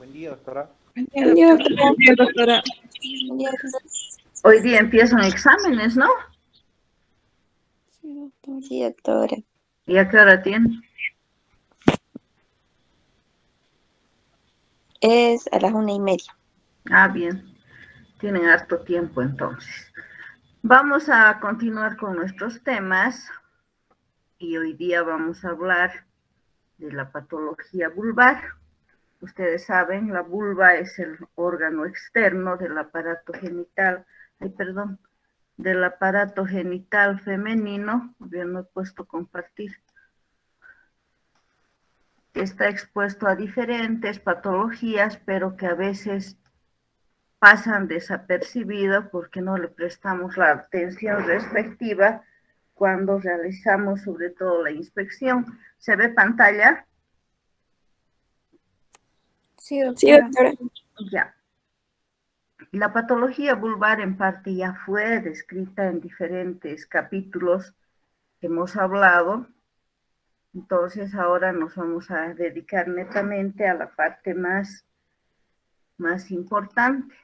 Buen día, doctora. Buen día, doctora. Hoy día empiezan exámenes, ¿no? Sí, doctora. Sí, doctora. ¿Y a qué hora tienen? Es a las 1:30. Ah, bien. Tienen harto tiempo entonces. Vamos a continuar con nuestros temas y hoy día vamos a hablar de la patología vulvar. Ustedes saben, la vulva es el órgano externo del aparato genital, del aparato genital femenino. Bien, no he puesto compartir. Está expuesto a diferentes patologías, pero que a veces pasan desapercibido porque no le prestamos la atención respectiva cuando realizamos sobre todo la inspección. ¿Se ve pantalla? Sí, doctora. Ya. La patología vulvar en parte ya fue descrita en diferentes capítulos que hemos hablado. Entonces ahora nos vamos a dedicar netamente a la parte más importante.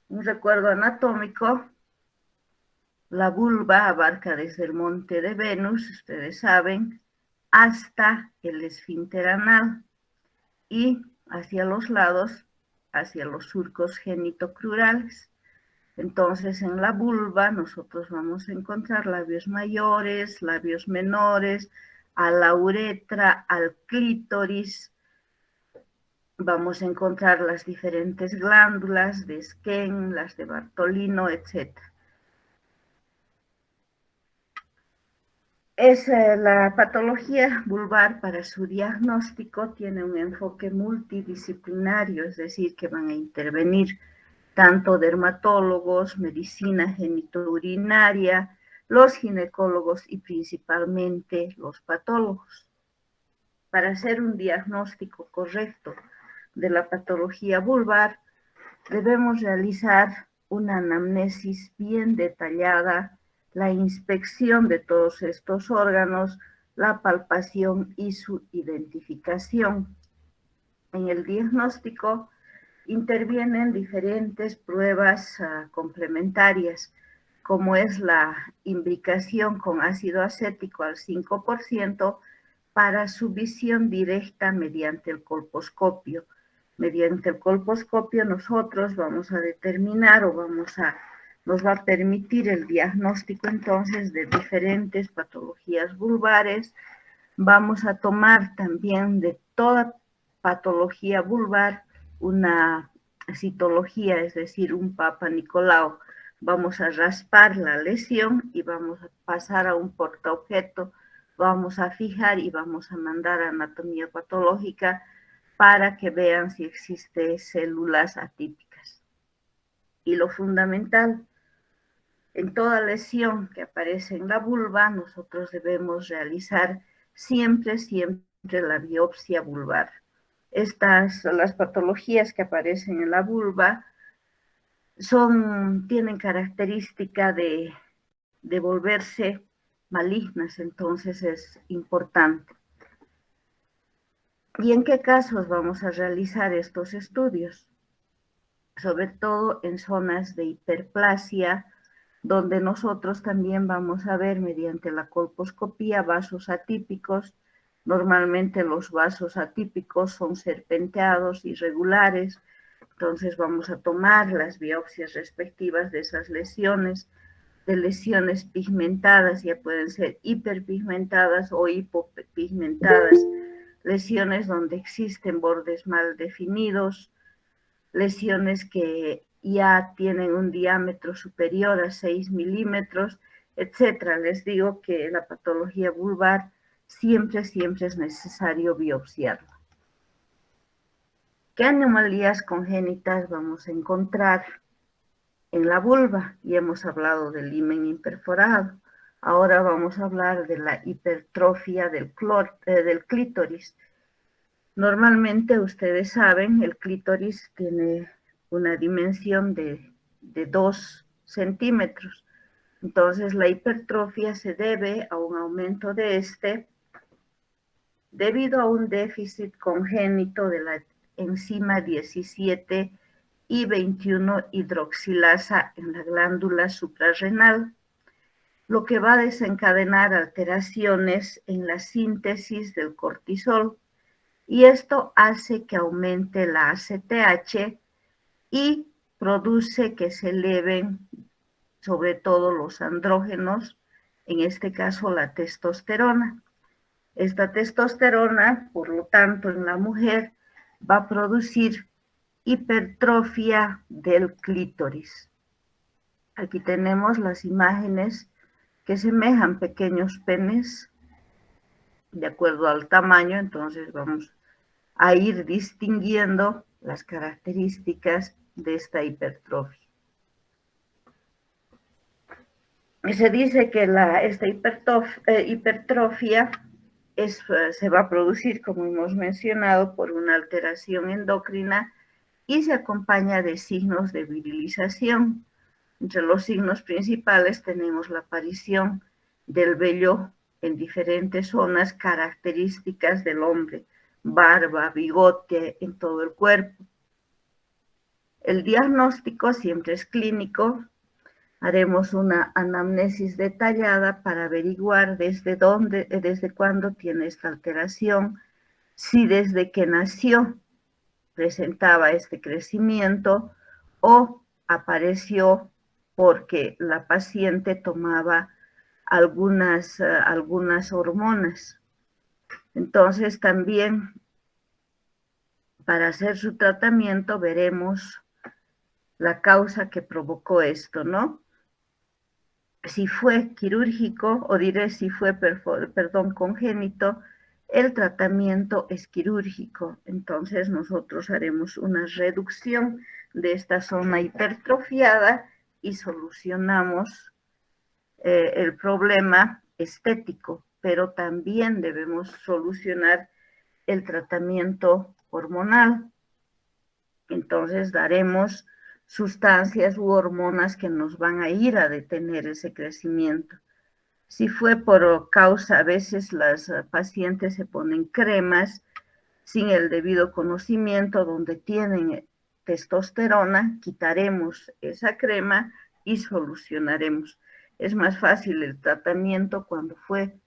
Un recuerdo anatómico: la vulva abarca desde el monte de Venus, ustedes saben, hasta el esfínter anal y hacia los lados, hacia los surcos genitocrurales. Entonces, en la vulva nosotros vamos a encontrar labios mayores, labios menores, a la uretra, al clítoris. Vamos a encontrar las diferentes glándulas de Skene, las de Bartolino, etc. La patología vulvar, para su diagnóstico, tiene un enfoque multidisciplinario, es decir, que van a intervenir tanto dermatólogos, medicina genitourinaria, los ginecólogos y principalmente los patólogos. Para hacer un diagnóstico correcto de la patología vulvar, debemos realizar una anamnesis bien detallada, la inspección de todos estos órganos, la palpación y su identificación. En el diagnóstico intervienen diferentes pruebas complementarias, como es la imbricación con ácido acético al 5% para su visión directa mediante el colposcopio. Mediante el colposcopio nosotros vamos a determinar nos va a permitir el diagnóstico entonces de diferentes patologías vulvares. Vamos a tomar también de toda patología vulvar una citología, es decir, un Papa Nicolau. Vamos a raspar la lesión y vamos a pasar a un portaobjeto, vamos a fijar y vamos a mandar a anatomía patológica para que vean si existen células atípicas. Y lo fundamental, en toda lesión que aparece en la vulva, nosotros debemos realizar siempre la biopsia vulvar. Las patologías que aparecen en la vulva tienen característica de volverse malignas, entonces es importante. ¿Y en qué casos vamos a realizar estos estudios? Sobre todo en zonas de hiperplasia, donde nosotros también vamos a ver mediante la colposcopía vasos atípicos. Normalmente los vasos atípicos son serpenteados, irregulares, entonces vamos a tomar las biopsias respectivas de esas lesiones, de lesiones pigmentadas, ya pueden ser hiperpigmentadas o hipopigmentadas, lesiones donde existen bordes mal definidos, lesiones que ya tienen un diámetro superior a 6 milímetros, etc. Les digo que la patología vulvar siempre es necesario biopsiarla. ¿Qué anomalías congénitas vamos a encontrar en la vulva? Ya hemos hablado del himen imperforado. Ahora vamos a hablar de la hipertrofia del clítoris. Normalmente, ustedes saben, el clítoris tiene una dimensión de 2 centímetros. Entonces, la hipertrofia se debe a un aumento de debido a un déficit congénito de la enzima 17 y 21 hidroxilasa en la glándula suprarrenal, lo que va a desencadenar alteraciones en la síntesis del cortisol, y esto hace que aumente la ACTH y produce que se eleven sobre todo los andrógenos, en este caso la testosterona. Esta testosterona, por lo tanto, en la mujer va a producir hipertrofia del clítoris. Aquí tenemos las imágenes que semejan pequeños penes de acuerdo al tamaño, entonces vamos a ir distinguiendo las características de esta hipertrofia. Y se dice que esta hipertrofia se va a producir, como hemos mencionado, por una alteración endocrina y se acompaña de signos de virilización. Entre los signos principales tenemos la aparición del vello en diferentes zonas características del hombre, barba, bigote, en todo el cuerpo. El diagnóstico siempre es clínico. Haremos una anamnesis detallada para averiguar desde cuándo tiene esta alteración, si desde que nació presentaba este crecimiento o apareció porque la paciente tomaba algunas hormonas. Entonces también para hacer su tratamiento veremos la causa que provocó esto, ¿no? Si fue quirúrgico, o diré si fue, congénito, el tratamiento es quirúrgico. Entonces nosotros haremos una reducción de esta zona hipertrofiada y solucionamos el problema estético, pero también debemos solucionar el tratamiento hormonal. Entonces daremos sustancias u hormonas que nos van a ir a detener ese crecimiento. Si fue por causa, a veces las pacientes se ponen cremas sin el debido conocimiento donde tienen testosterona, quitaremos esa crema y solucionaremos. Es más fácil el tratamiento cuando fue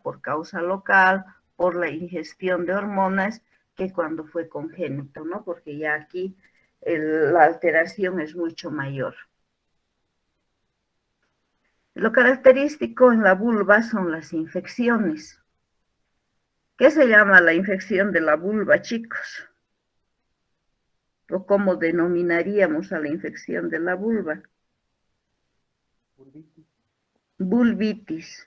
por causa local, por la ingestión de hormonas, que cuando fue congénito, ¿no? Porque ya aquí la alteración es mucho mayor. Lo característico en la vulva son las infecciones. ¿Qué se llama la infección de la vulva, chicos? ¿O cómo denominaríamos a la infección de la vulva? Vulvitis.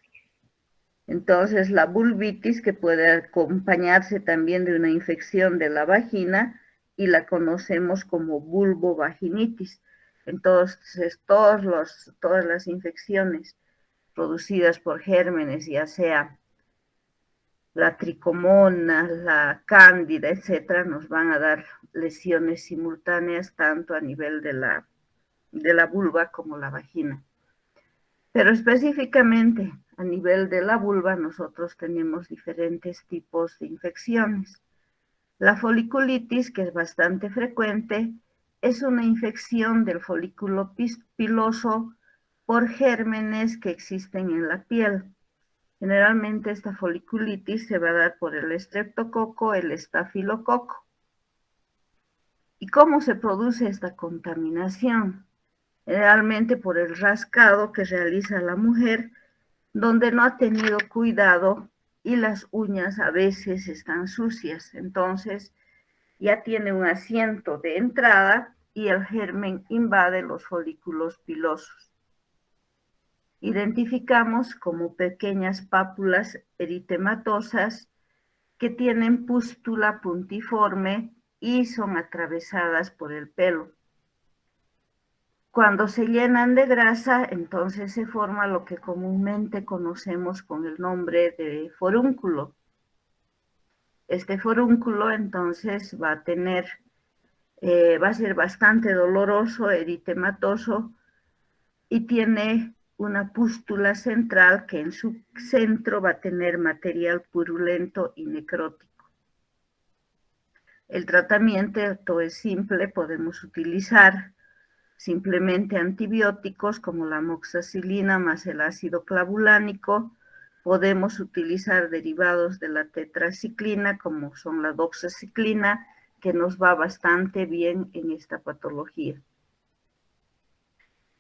Entonces, la vulvitis, que puede acompañarse también de una infección de la vagina, y la conocemos como vulvovaginitis. Entonces, todas las infecciones producidas por gérmenes, ya sea la tricomona, la cándida, etcétera, nos van a dar lesiones simultáneas tanto a nivel de la vulva como la vagina. Pero específicamente a nivel de la vulva nosotros tenemos diferentes tipos de infecciones. La foliculitis, que es bastante frecuente, es una infección del folículo piloso por gérmenes que existen en la piel. Generalmente esta foliculitis se va a dar por el estreptococo, el estafilococo. ¿Y cómo se produce esta contaminación? Generalmente por el rascado que realiza la mujer, donde no ha tenido cuidado y las uñas a veces están sucias. Entonces ya tiene un asiento de entrada y el germen invade los folículos pilosos. Identificamos como pequeñas pápulas eritematosas que tienen pústula puntiforme y son atravesadas por el pelo. Cuando se llenan de grasa, entonces se forma lo que comúnmente conocemos con el nombre de forúnculo. Este forúnculo entonces va a ser bastante doloroso, eritematoso, y tiene una pústula central que en su centro va a tener material purulento y necrótico. El tratamiento es simple, podemos utilizar simplemente antibióticos como la amoxicilina más el ácido clavulánico. Podemos utilizar derivados de la tetraciclina como son la doxaciclina, que nos va bastante bien en esta patología.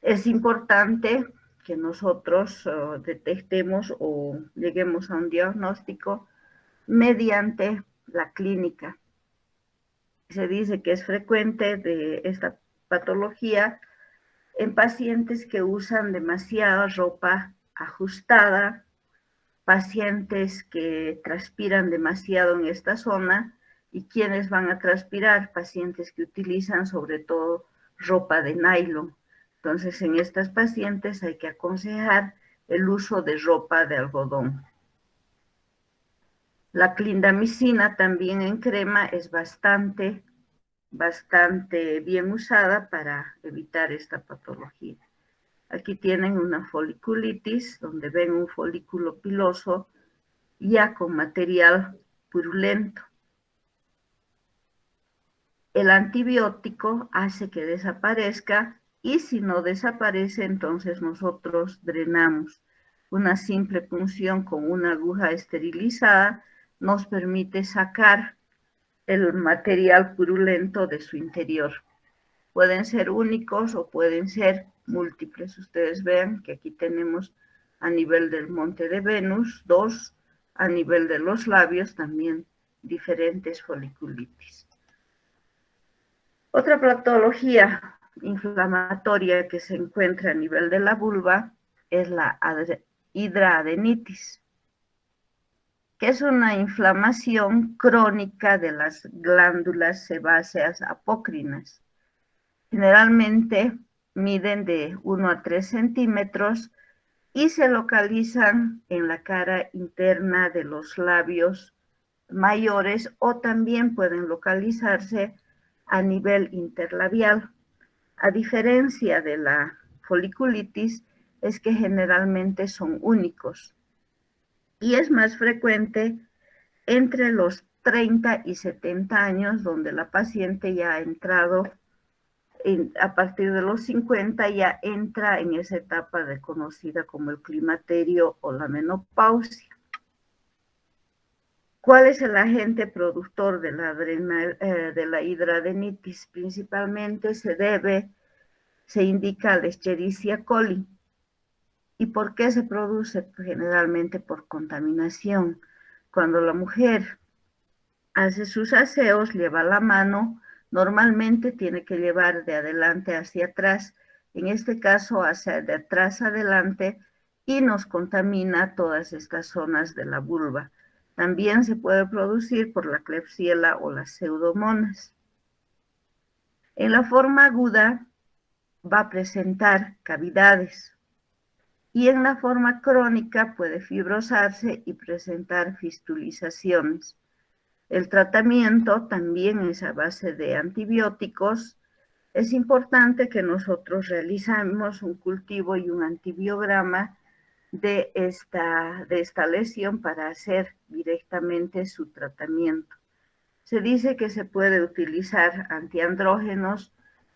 Es importante que nosotros detectemos o lleguemos a un diagnóstico mediante la clínica. Se dice que es frecuente de esta patología en pacientes que usan demasiada ropa ajustada, pacientes que transpiran demasiado en esta zona. ¿Y quiénes van a transpirar? Pacientes que utilizan sobre todo ropa de nylon. Entonces, en estas pacientes hay que aconsejar el uso de ropa de algodón. La clindamicina también en crema es bastante bien usada para evitar esta patología. Aquí tienen una foliculitis, donde ven un folículo piloso ya con material purulento. El antibiótico hace que desaparezca y si no desaparece, entonces nosotros drenamos. Una simple punción con una aguja esterilizada nos permite sacar el material purulento de su interior. Pueden ser únicos o pueden ser múltiples. Ustedes vean que aquí tenemos a nivel del monte de Venus, 2, a nivel de los labios también diferentes foliculitis. Otra patología inflamatoria que se encuentra a nivel de la vulva es la hidradenitis, que es una inflamación crónica de las glándulas sebáceas apócrinas. Generalmente miden de 1 a 3 centímetros y se localizan en la cara interna de los labios mayores o también pueden localizarse a nivel interlabial. A diferencia de la foliculitis, es que generalmente son únicos y es más frecuente entre los 30 y 70 años, donde la paciente ya ha entrado a partir de los 50 ya entra en esa etapa conocida como el climaterio o la menopausia. ¿Cuál es el agente productor de la hidradenitis? Principalmente se indica la Escherichia coli. ¿Y por qué se produce? Generalmente por contaminación. Cuando la mujer hace sus aseos, lleva la mano, normalmente tiene que llevar de adelante hacia atrás, en este caso hacia de atrás adelante, y nos contamina todas estas zonas de la vulva. También se puede producir por la Klebsiella o las pseudomonas. En la forma aguda va a presentar cavidades y en la forma crónica puede fibrosarse y presentar fistulizaciones. El tratamiento también es a base de antibióticos. Es importante que nosotros realicemos un cultivo y un antibiograma de esta lesión para hacer directamente su tratamiento. Se dice que se puede utilizar antiandrógenos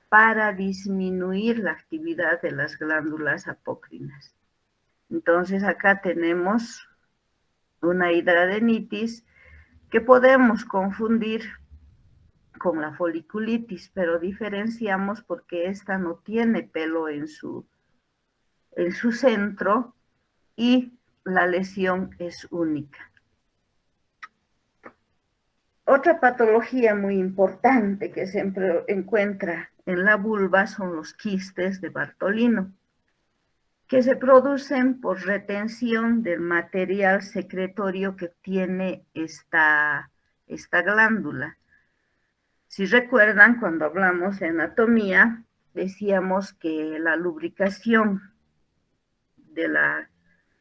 para disminuir la actividad de las glándulas apócrinas. Entonces acá tenemos una hidradenitis que podemos confundir con la foliculitis, pero diferenciamos porque esta no tiene pelo en su centro y la lesión es única. Otra patología muy importante que se encuentra en la vulva son los quistes de Bartolino, que se producen por retención del material secretorio que tiene esta glándula. Si recuerdan, cuando hablamos de anatomía, decíamos que la lubricación de la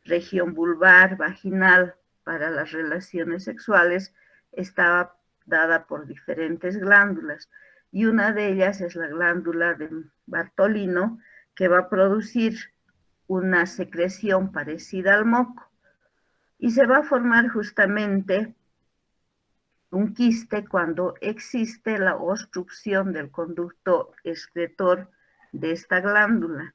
región vulvar, vaginal, para las relaciones sexuales estaba dada por diferentes glándulas y una de ellas es la glándula de Bartolino, que va a producir una secreción parecida al moco y se va a formar justamente un quiste cuando existe la obstrucción del conducto excretor de esta glándula.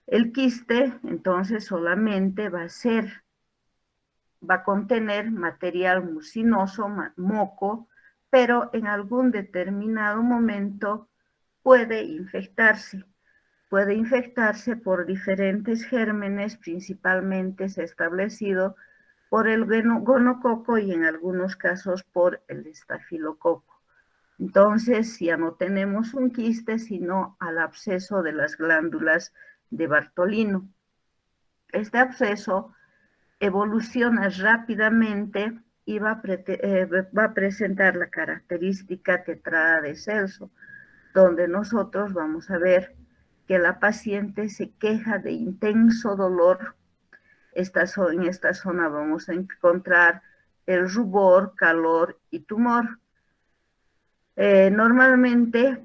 El quiste entonces solamente va a contener material mucinoso, moco, pero en algún determinado momento puede infectarse. Puede infectarse por diferentes gérmenes, principalmente se ha establecido por el gonococo y en algunos casos por el estafilococo. Entonces ya no tenemos un quiste, sino al absceso de las glándulas de Bartolino. Este absceso evoluciona rápidamente y va a presentar la característica tetrada de Celso, donde nosotros vamos a ver que la paciente se queja de intenso dolor. En esta zona vamos a encontrar el rubor, calor y tumor. Normalmente,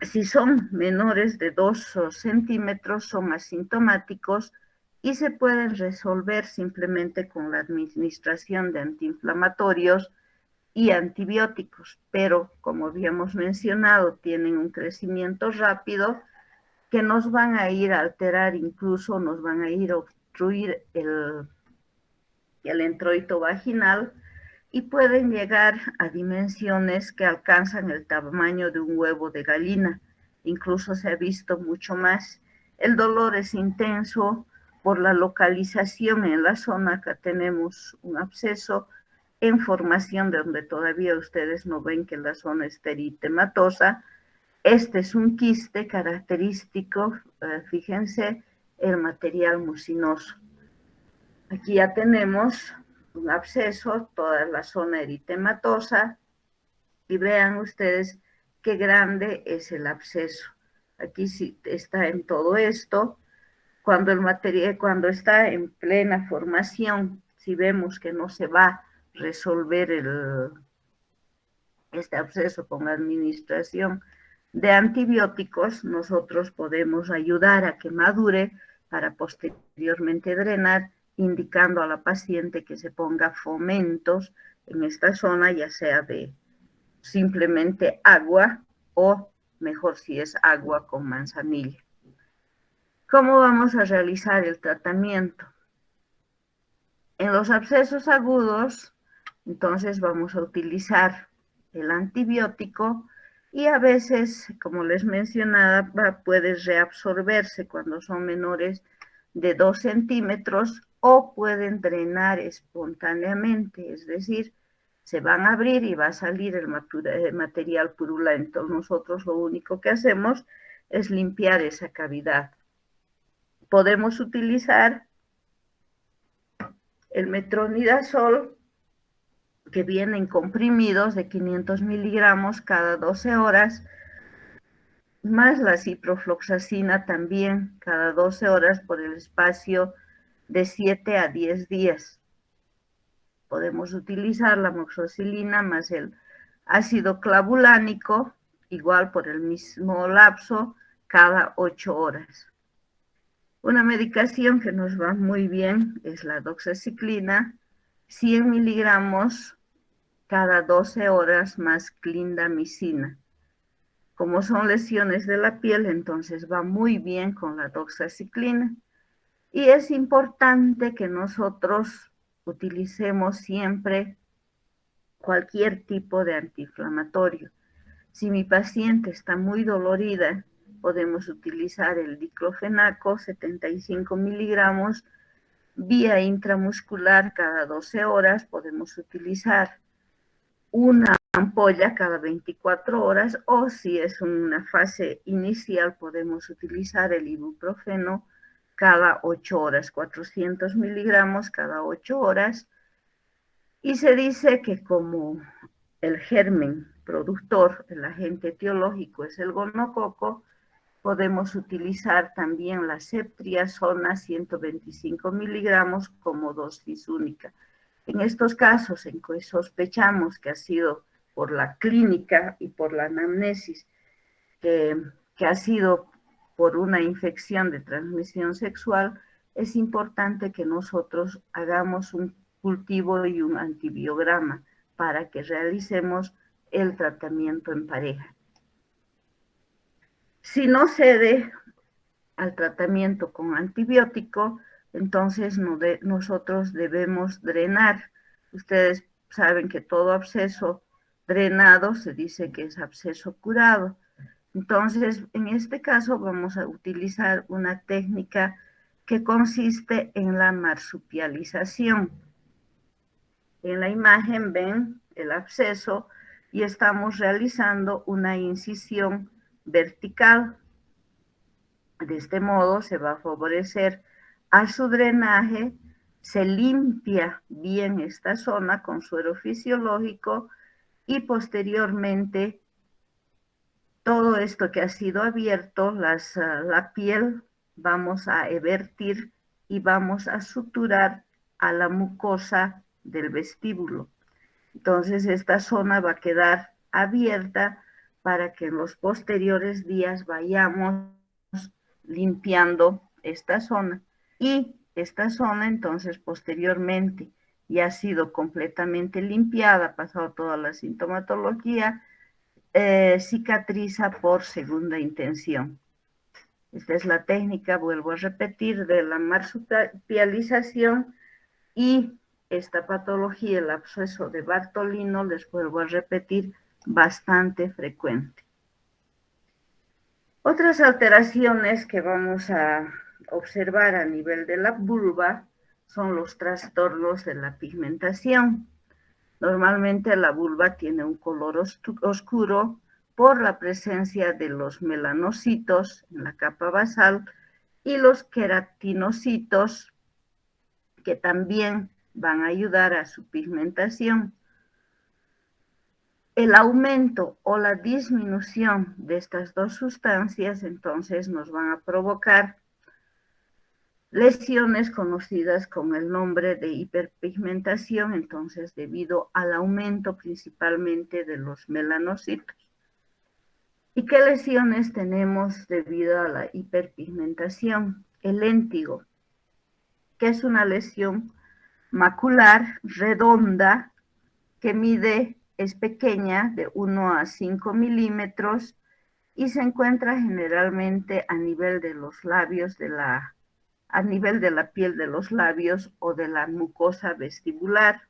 si son menores de 2 centímetros, son asintomáticos y se pueden resolver simplemente con la administración de antiinflamatorios y antibióticos, pero como habíamos mencionado, tienen un crecimiento rápido que nos van a ir a alterar, incluso nos van a ir a obstruir el introito vaginal y pueden llegar a dimensiones que alcanzan el tamaño de un huevo de gallina. Incluso se ha visto mucho más. El dolor es intenso por la localización en la zona. Acá tenemos un absceso en formación donde todavía ustedes no ven que la zona está eritematosa. Este es un quiste característico, fíjense, el material mucinoso. Aquí ya tenemos un absceso, toda la zona eritematosa, y vean ustedes qué grande es el absceso. Aquí sí está en todo esto. Cuando cuando está en plena formación, si vemos que no se va a resolver este absceso con administración de antibióticos, nosotros podemos ayudar a que madure para posteriormente drenar, indicando a la paciente que se ponga fomentos en esta zona, ya sea de simplemente agua o mejor si es agua con manzanilla. ¿Cómo vamos a realizar el tratamiento? En los abscesos agudos, entonces vamos a utilizar el antibiótico y a veces, como les mencionaba, puede reabsorberse cuando son menores de 2 centímetros o pueden drenar espontáneamente, es decir, se van a abrir y va a salir el material purulento. Nosotros lo único que hacemos es limpiar esa cavidad. Podemos utilizar el metronidazol, que vienen comprimidos de 500 miligramos cada 12 horas, más la ciprofloxacina también cada 12 horas por el espacio de 7 a 10 días. Podemos utilizar la amoxicilina más el ácido clavulánico, igual por el mismo lapso, cada 8 horas. Una medicación que nos va muy bien es la doxaciclina, 100 miligramos cada 12 horas más clindamicina. Como son lesiones de la piel, entonces va muy bien con la doxaciclina. Y es importante que nosotros utilicemos siempre cualquier tipo de antiinflamatorio. Si mi paciente está muy dolorida, podemos utilizar el diclofenaco, 75 miligramos, vía intramuscular cada 12 horas. Podemos utilizar una ampolla cada 24 horas o si es una fase inicial podemos utilizar el ibuprofeno cada 8 horas, 400 miligramos cada 8 horas. Y se dice que como el germen productor, el agente etiológico es el gonococo, podemos utilizar también la ceftriaxona 125 miligramos como dosis única. En estos casos en que sospechamos que ha sido por la clínica y por la anamnesis, que ha sido por una infección de transmisión sexual, es importante que nosotros hagamos un cultivo y un antibiograma para que realicemos el tratamiento en pareja. Si no cede al tratamiento con antibiótico, entonces nosotros debemos drenar. Ustedes saben que todo absceso drenado se dice que es absceso curado. Entonces, en este caso vamos a utilizar una técnica que consiste en la marsupialización. En la imagen ven el absceso y estamos realizando una incisión vertical. De este modo se va a favorecer a su drenaje, se limpia bien esta zona con suero fisiológico y posteriormente todo esto que ha sido abierto, la piel, vamos a evertir y vamos a suturar a la mucosa del vestíbulo. Entonces esta zona va a quedar abierta para que en los posteriores días vayamos limpiando esta zona. Y esta zona entonces posteriormente ya ha sido completamente limpiada, ha pasado toda la sintomatología, cicatriza por segunda intención. Esta es la técnica, vuelvo a repetir, de la marsupialización y esta patología, el absceso de Bartolino, les vuelvo a repetir, bastante frecuente. Otras alteraciones que vamos a observar a nivel de la vulva son los trastornos de la pigmentación. Normalmente la vulva tiene un color oscuro por la presencia de los melanocitos en la capa basal y los queratinocitos, que también van a ayudar a su pigmentación. El aumento o la disminución de estas dos sustancias entonces nos van a provocar lesiones conocidas con el nombre de hiperpigmentación, entonces debido al aumento principalmente de los melanocitos. ¿Y qué lesiones tenemos debido a la hiperpigmentación? El léntigo, que es una lesión macular redonda que es pequeña, de 1 a 5 milímetros, y se encuentra generalmente a nivel de los labios a nivel de la piel de los labios o de la mucosa vestibular.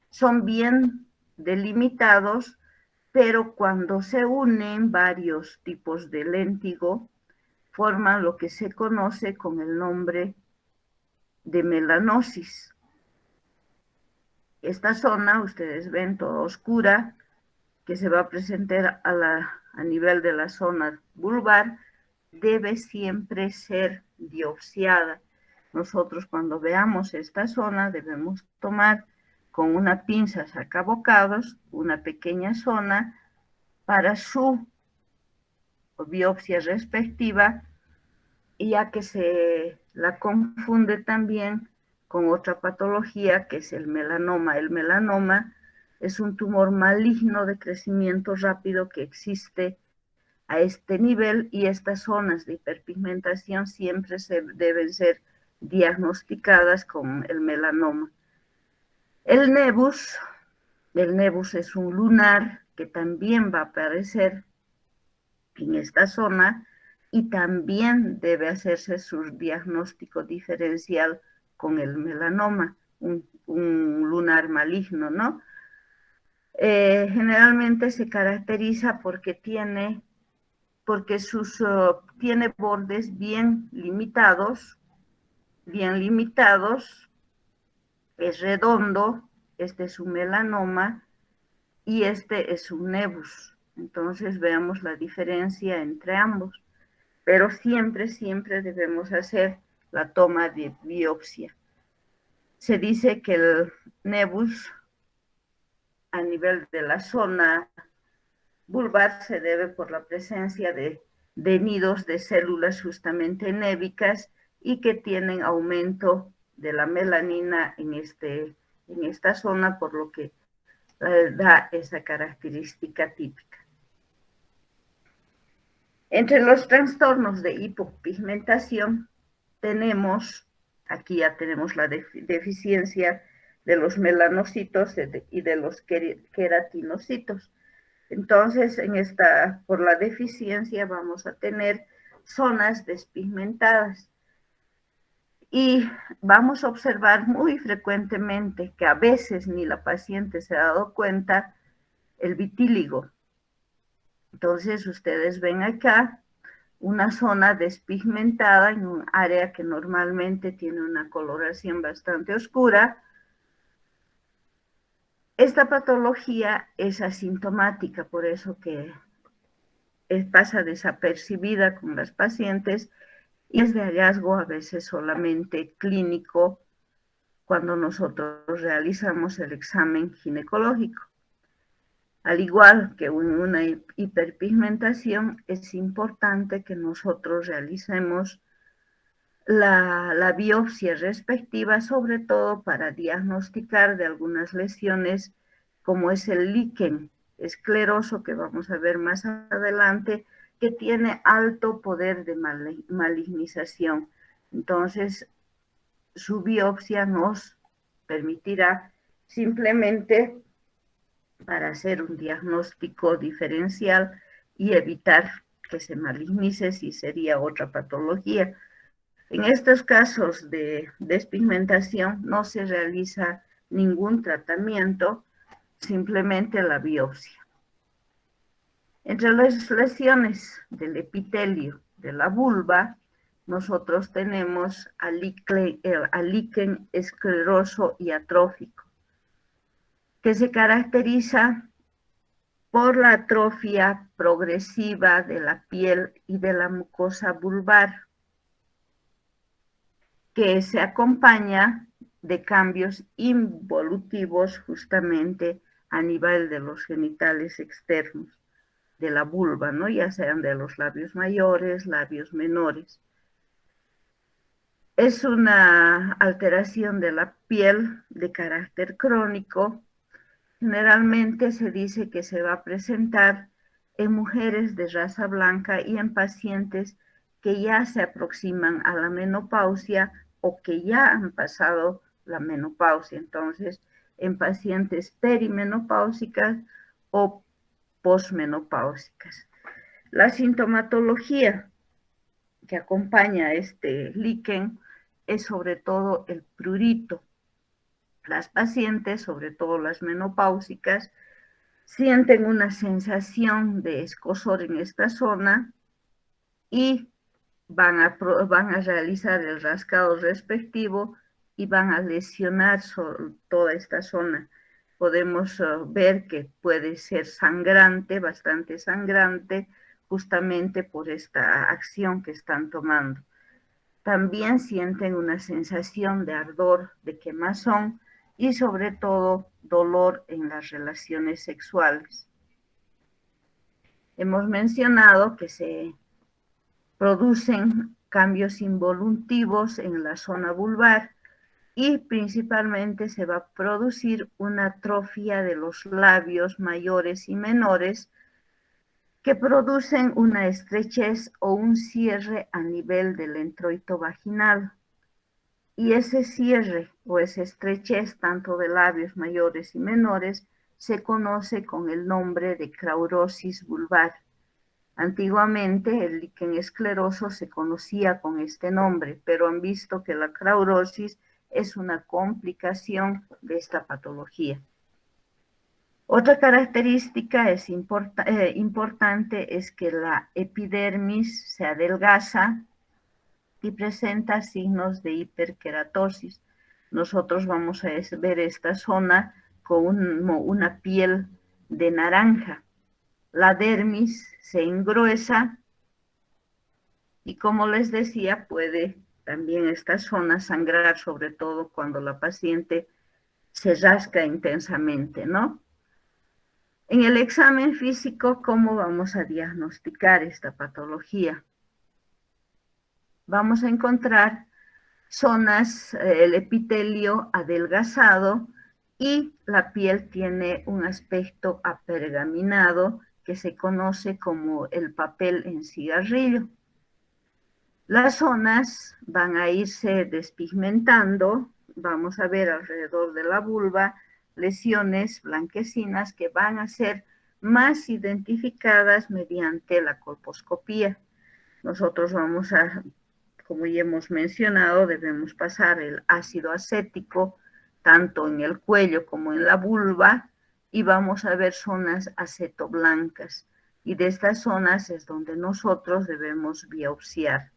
Son bien delimitados, pero cuando se unen varios tipos de léntigo, forman lo que se conoce con el nombre de melanosis. Esta zona, ustedes ven toda oscura, que se va a presentar a nivel de la zona vulvar, debe siempre ser biopsiada. Nosotros cuando veamos esta zona debemos tomar con una pinza sacabocados una pequeña zona para su biopsia respectiva, ya que se la confunde también con otra patología que es el melanoma. El melanoma es un tumor maligno de crecimiento rápido que existe a este nivel y estas zonas de hiperpigmentación siempre deben ser diagnosticadas con el melanoma. El nevus es un lunar que también va a aparecer en esta zona y también debe hacerse su diagnóstico diferencial con el melanoma, un lunar maligno, ¿no? Generalmente se caracteriza porque tiene bordes bien limitados, es redondo, este es un melanoma y este es un nevus. Entonces veamos la diferencia entre ambos, pero siempre debemos hacer la toma de biopsia. Se dice que el nevus a nivel de la zona vulvar se debe por la presencia de nidos de células justamente névicas y que tienen aumento de la melanina en esta zona, por lo que da esa característica típica. Entre los trastornos de hipopigmentación tenemos, aquí ya tenemos la deficiencia de los melanocitos y de los queratinocitos. Entonces, por la deficiencia vamos a tener zonas despigmentadas. Y vamos a observar muy frecuentemente que a veces ni la paciente se ha dado cuenta el vitíligo. Entonces, ustedes ven acá una zona despigmentada en un área que normalmente tiene una coloración bastante oscura. Esta patología es asintomática, por eso que pasa desapercibida con las pacientes y es de hallazgo a veces solamente clínico cuando nosotros realizamos el examen ginecológico. Al igual que en una hiperpigmentación, es importante que nosotros realicemos la biopsia respectiva, sobre todo para diagnosticar de algunas lesiones como es el líquen escleroso, que vamos a ver más adelante, que tiene alto poder de malignización. Entonces, su biopsia nos permitirá simplemente para hacer un diagnóstico diferencial y evitar que se malignice si sería otra patología. En estos casos de despigmentación no se realiza ningún tratamiento, simplemente la biopsia. Entre las lesiones del epitelio de la vulva, nosotros tenemos al líquen escleroso y atrófico, que se caracteriza por la atrofia progresiva de la piel y de la mucosa vulvar, que se acompaña de cambios involutivos justamente a nivel de los genitales externos de la vulva, ¿no? Ya sean de los labios mayores, labios menores. Es una alteración de la piel de carácter crónico. Generalmente se dice que se va a presentar en mujeres de raza blanca y en pacientes que ya se aproximan a la menopausia o que ya han pasado la menopausia. Entonces, en pacientes perimenopáusicas o posmenopáusicas. La sintomatología que acompaña a este líquen es sobre todo el prurito. Las pacientes, sobre todo las menopáusicas, sienten una sensación de escozor en esta zona y van a realizar el rascado respectivo y van a lesionar toda esta zona. Podemos ver que puede ser sangrante, bastante sangrante, justamente por esta acción que están tomando. También sienten una sensación de ardor, de quemazón y sobre todo dolor en las relaciones sexuales. Hemos mencionado que se producen cambios involutivos en la zona vulvar y principalmente se va a producir una atrofia de los labios mayores y menores que producen una estrechez o un cierre a nivel del introito vaginal. Y ese cierre o esa estrechez tanto de labios mayores y menores se conoce con el nombre de craurosis vulvar. Antiguamente el líquen escleroso se conocía con este nombre, pero han visto que la craurosis es una complicación de esta patología. Otra característica importante es que la epidermis se adelgaza y presenta signos de hiperkeratosis. Nosotros vamos a ver esta zona con una piel de naranja. La dermis se engruesa y, como les decía, puede también esta zona sangrar, sobre todo cuando la paciente se rasca intensamente, ¿no? En el examen físico, ¿cómo vamos a diagnosticar esta patología? Vamos a encontrar zonas, el epitelio adelgazado y la piel tiene un aspecto apergaminado que se conoce como el papel en cigarrillo. Las zonas van a irse despigmentando vamos a ver alrededor de la vulva lesiones blanquecinas que van a ser más identificadas mediante la colposcopía. Nosotros vamos a, como ya hemos mencionado, debemos pasar el ácido acético tanto en el cuello como en la vulva y vamos a ver zonas acetoblancas. Y de estas zonas es donde nosotros debemos biopsiar.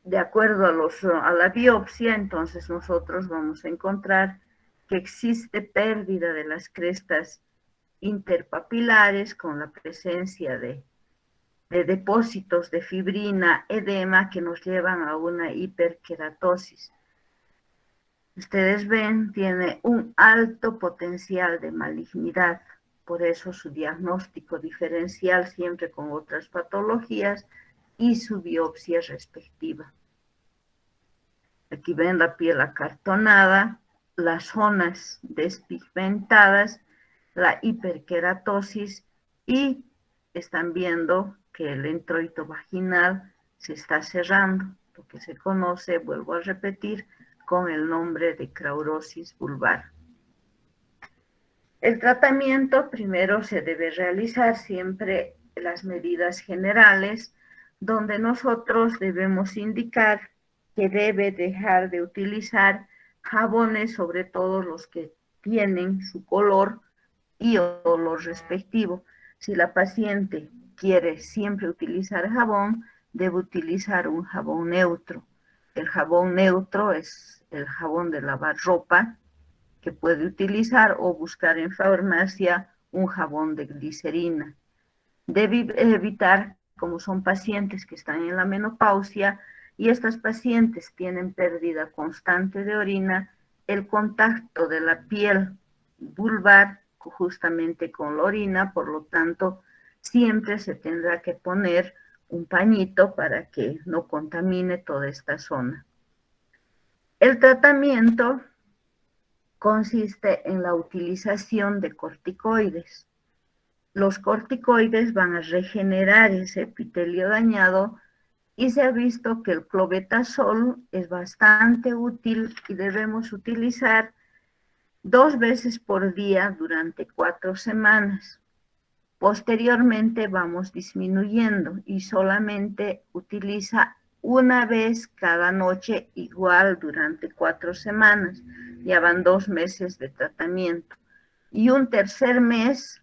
De acuerdo a la biopsia, entonces nosotros vamos a encontrar que existe pérdida de las crestas interpapilares con la presencia de depósitos de fibrina, edema que nos llevan a una hiperkeratosis. Ustedes ven, tiene un alto potencial de malignidad, por eso su diagnóstico diferencial siempre con otras patologías y su biopsia respectiva. Aquí ven la piel acartonada, las zonas despigmentadas, la hiperkeratosis y están viendo que el introito vaginal se está cerrando, lo que se conoce, vuelvo a repetir, con el nombre de craurosis vulvar. El tratamiento primero se debe realizar siempre las medidas generales, donde nosotros debemos indicar que debe dejar de utilizar jabones, sobre todo los que tienen su color y olor respectivo. Si la paciente quiere siempre utilizar jabón, debe utilizar un jabón neutro. El jabón neutro es el jabón de lavar ropa que puede utilizar o buscar en farmacia un jabón de glicerina. Debe evitar, como son pacientes que están en la menopausia y estas pacientes tienen pérdida constante de orina, el contacto de la piel vulvar justamente con la orina, por lo tanto, siempre se tendrá que poner un pañito para que no contamine toda esta zona. El tratamiento consiste en la utilización de corticoides. Los corticoides van a regenerar ese epitelio dañado y se ha visto que el clobetasol es bastante útil y debemos utilizar 2 veces por día durante 4 semanas. Posteriormente vamos disminuyendo y solamente utiliza 1 vez cada noche igual durante 4 semanas. Ya van 2 meses de tratamiento. Y un tercer mes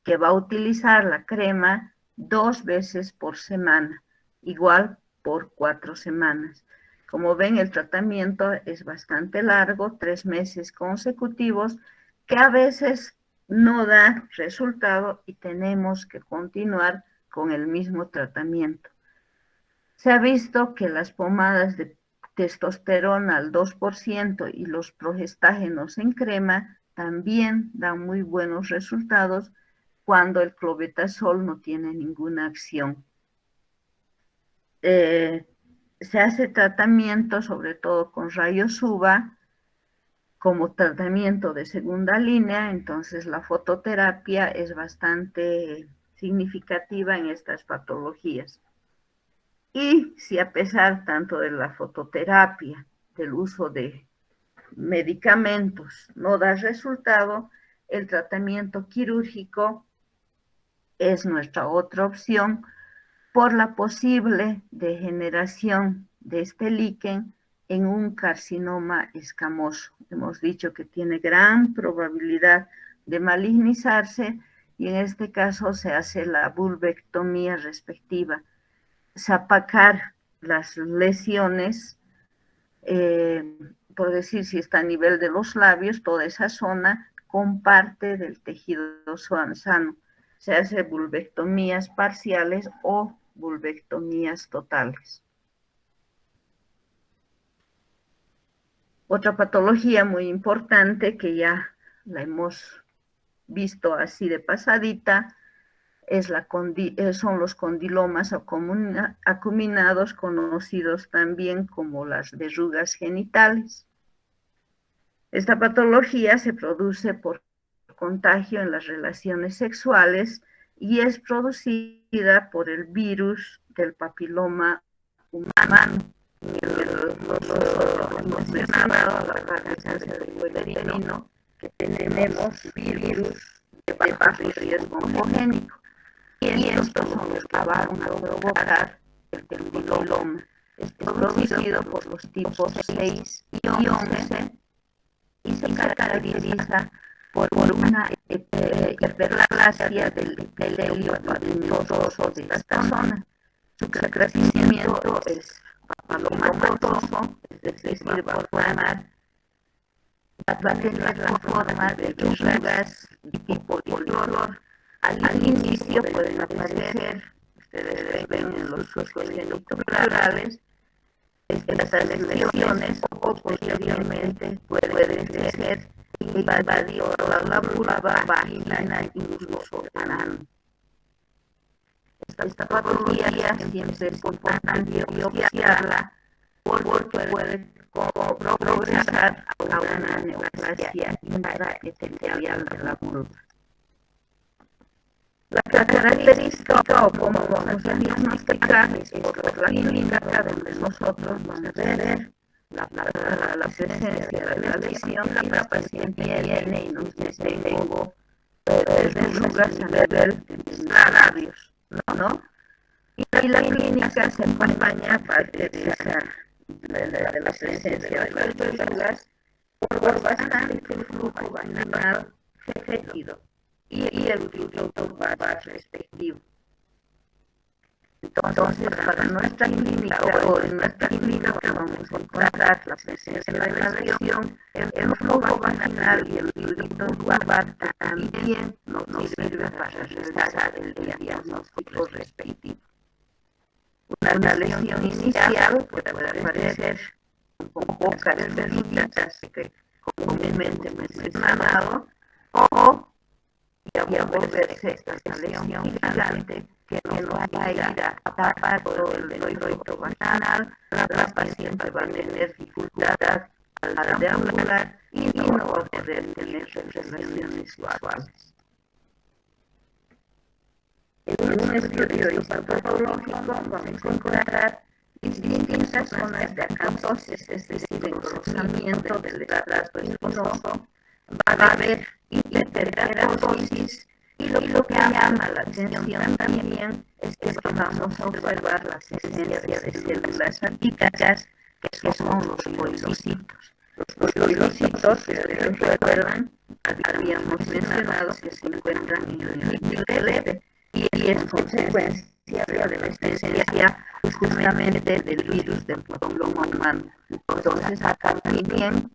que va a utilizar la crema 2 veces por semana, igual por 4 semanas. Como ven, el tratamiento es bastante largo, 3 meses consecutivos, que a veces no da resultado y tenemos que continuar con el mismo tratamiento. Se ha visto que las pomadas de testosterona al 2% y los progestágenos en crema también dan muy buenos resultados cuando el clobetasol no tiene ninguna acción. Se hace tratamiento sobre todo con rayos UVA como tratamiento de segunda línea, entonces la fototerapia es bastante significativa en estas patologías. Y si a pesar tanto de la fototerapia, del uso de medicamentos, no da resultado, el tratamiento quirúrgico es nuestra otra opción por la posible degeneración de este líquen en un carcinoma escamoso. Hemos dicho que tiene gran probabilidad de malignizarse y en este caso se hace la vulvectomía respectiva, sacar las lesiones, por decir si está a nivel de los labios, toda esa zona con parte del tejido sano. Se hace vulvectomías parciales o vulvectomías totales. Otra patología muy importante que ya la hemos visto así de pasadita son los condilomas acuminados, conocidos también como las verrugas genitales. Esta patología se produce por contagio en las relaciones sexuales y es producida por el virus del papiloma humano. Nosotros hemos mencionado la presencia del uterino, que tenemos virus de bajo riesgo oncogénico. Y estos son los que van a provocar el papiloma. Es producido por los tipos 6 y 11 y se caracteriza por una hiperplasia del epitelio papiloso de esta zona. Su crecimiento es papilomatoso, es decir, va a tener la forma de verrugas tipo color. Al inicio pueden aparecer, ustedes ven en los surcos genitales, estas lesiones o posteriormente pueden ser invadir toda la vulva, vagina, incluso ano. Esta patología siempre es importante biopsiarla porque puede progresar a una neoplasia intraepitelial de la vulva. La característica o cómo vamos a diagnosticar es por la clínica donde nosotros vamos a ver la presencia de la lesión y la paciente viene y nos dice tengo verrugas a nivel de labios, ¿no? Y la clínica se acompaña aparte de la presencia de las verrugas por bastante flujo vaginal fétido y el flujo respectivo. Entonces, para nuestra clínica o en nuestra clínica vamos a encontrar la presencia de la lesión, el flujo vaginal y el fluido guabar también nos sirve para realizar el diagnóstico respectivo. Una lesión inicial puede aparecer con pocas verruguitas que comúnmente hemos mencionado o ya volverse esta lesión gigante que nos va a ir a tapar todo el introito vaginal, la paciente va a tener dificultad al deambular y no va a poder tener relaciones sexuales. En un estudio histopatológico vamos a encontrar distintas zonas de acatosis, es decir, engrosamiento del estrato espinoso, va a haber hiperkeratosis y lo que llama la atención también es que vamos a observar la presencia de células atípicas que son los poilocitos. Los poilocitos, si ustedes recuerdan, habíamos mencionado que se encuentran en el líquido leve y es consecuencia de la presencia justamente del virus del papiloma humano. Entonces acá también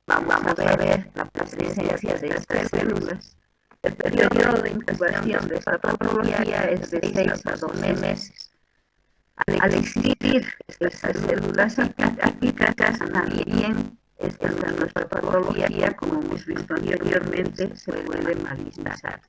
vamos a ver la presencia de estas células. El periodo de incubación de esta patología es de 6 a 12 meses. Al existir estas células atípicas también esta nuestra patología, como hemos visto anteriormente, se puede malignizar.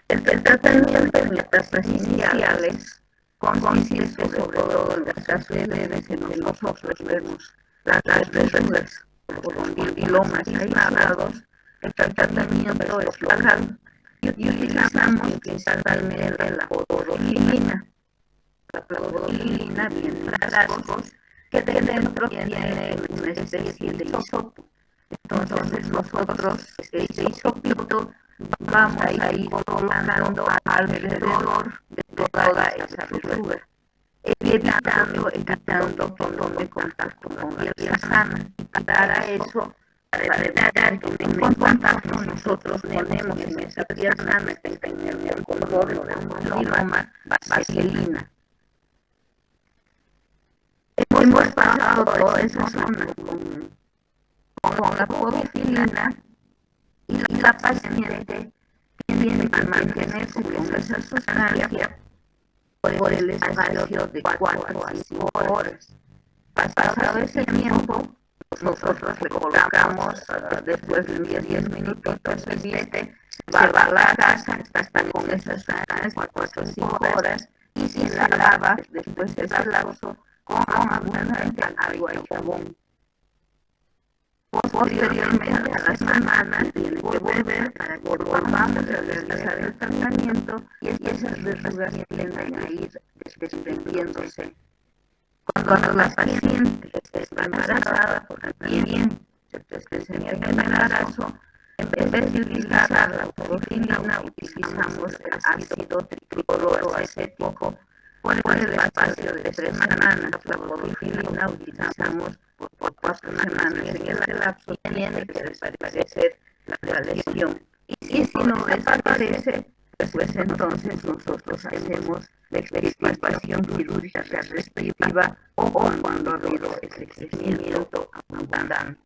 El tratamiento en etapas iniciales consiste sobre todo en las fases leves en que nosotros vemos las verrugas o condilomas aislados. El tratamiento es local y utilizamos principalmente la podolilina. La podolilina viene en frascos que dentro tiene una especie de hisopo. Entonces nosotros este hisopito vamos a ir colocando alrededor de toda esa verruga, evitando que tome contacto con la piel sana. Y para eso, para evitar que tome contacto, nosotros ponemos en esa piel sana que tiene el color de papiloma vaselina. Hemos pasado toda esa zona con la podolilina y la paciente tiene que mantenerse con esa sustancia por el espacio de 4 a 5 horas. Pasado ese tiempo, nosotros le colocamos después de 10 minutos se va a la casa, está con esas sustancias 4 o 5 horas y se la lava después de ese lapso con abundante agua y jabón. Posteriormente a la semana tiene que volver para que volvamos a realizar el tratamiento y esas verrugas tienden a ir desprendiéndose Cuando la paciente está embarazada, también se presenta el embarazo, en vez de utilizar la clorofilina, utilizamos el ácido tricloroacético por el espacio de 3 semanas. La clorofilina utilizamos por 4 semanas. En ese lapso tiene que desaparecer la lesión. Y si no desaparece, pues entonces nosotros hacemos la extirpación quirúrgica restrictiva o cuando ha habido ese crecimiento abundante.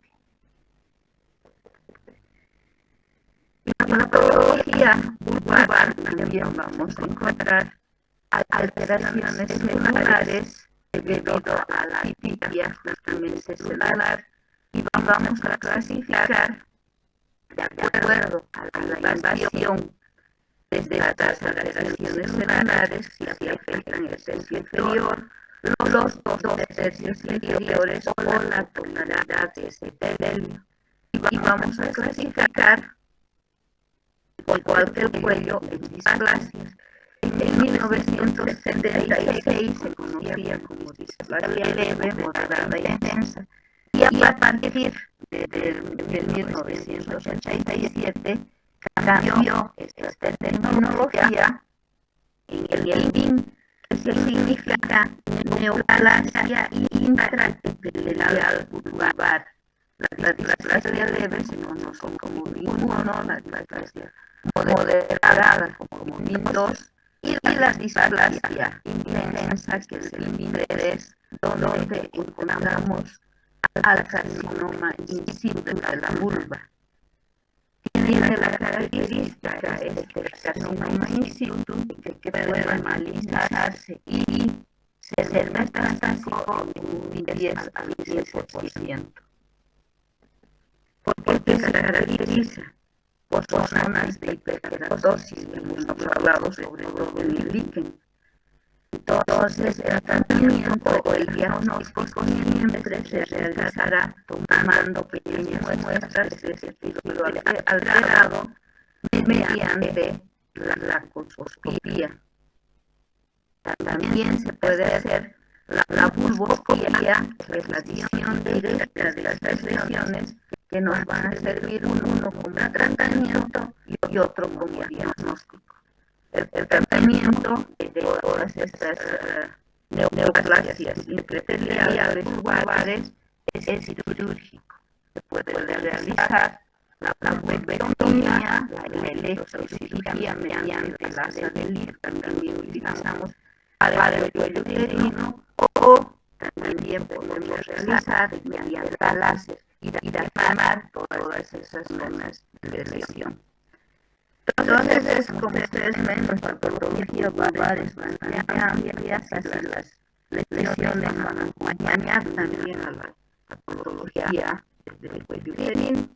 En la patología vulvar también vamos a encontrar alteraciones celulares debido a la atipia justamente celular y vamos a clasificar de acuerdo a la invasión desde las alteraciones celulares que afectan el tercio inferior, los dos tercios inferiores o la tonalidad de ese epitelio. Y vamos a clasificar igual que el cuello en displasias. En 1976 se conocía como displasia leve, moderada y intensa. Y a partir de 1987 cambió esta terminología en el INDIN, que significa neoplasia intraepitelial vulvar. La displasia leve se conoce como BIN1, la displasia moderada como BIN2 y la displasia intensa que es el BIN3, donde encontramos al carcinoma in situ de la vulva. Tiene la característica este carcinoma in situ que puede analizarse y ser metastásico en un 10 al 15%. ¿Por qué se caracteriza? Por zonas de hiperkeratosis que hemos hablado sobre todo en el líquen. Entonces, el tratamiento o el diagnóstico siempre se realizará tomando pequeñas muestras de ese tejido alterado mediante la lacoscopía. También se puede hacer la vulvoscopía, que es la visión directa de estas lesiones, que nos van a servir uno como tratamiento y otro como diagnóstico. El tratamiento de todas estas neoplasias intraepiteliales vulvares es quirúrgico. Se puede realizar la vulvectomía, la electrocirugía mediante láser de LIR, también utilizamos para el cuello uterino, o también podemos realizar mediante la láser y aplanar todas esas zonas de lesión. Entonces, como ustedes ven, nuestra patología vulvar es bastante amplia, así las lesiones van a acompañar también a la patología del cuello uterino.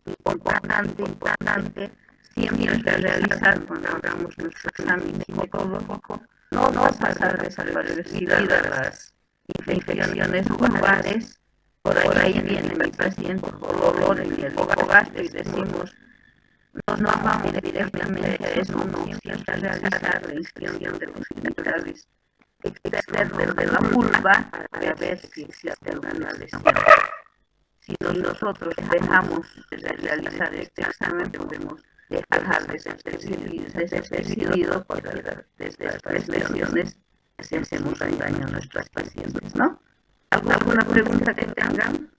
Importante, siempre realizar cuando hagamos nuestro examen ginecológico, no pasar desapercibidas las infecciones vulvares. Por ahí viene mi paciente con dolor en el hipogastro y decimos, no vamos directamente a eso, no, siempre realizar la inscripción de los genitales externos de la vulva para ver si existe alguna lesión. Si nosotros dejamos de realizar este examen, podemos dejar desapercibido porque desde estas lesiones hacemos daño a nuestras pacientes, ¿no? ¿Alguna pregunta que tengan?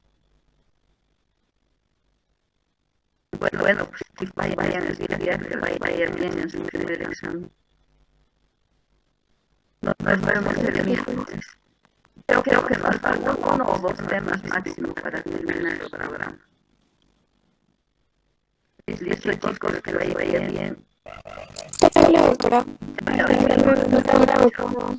Bueno, pues que vayan a estudiar, que vayan bien en su primer examen. Nos vemos el miércoles. Creo que nos faltan 1 o 2 temas máximo para terminar el programa. Listo, chicos, que vaya bien. Hola, doctora. Hasta luego.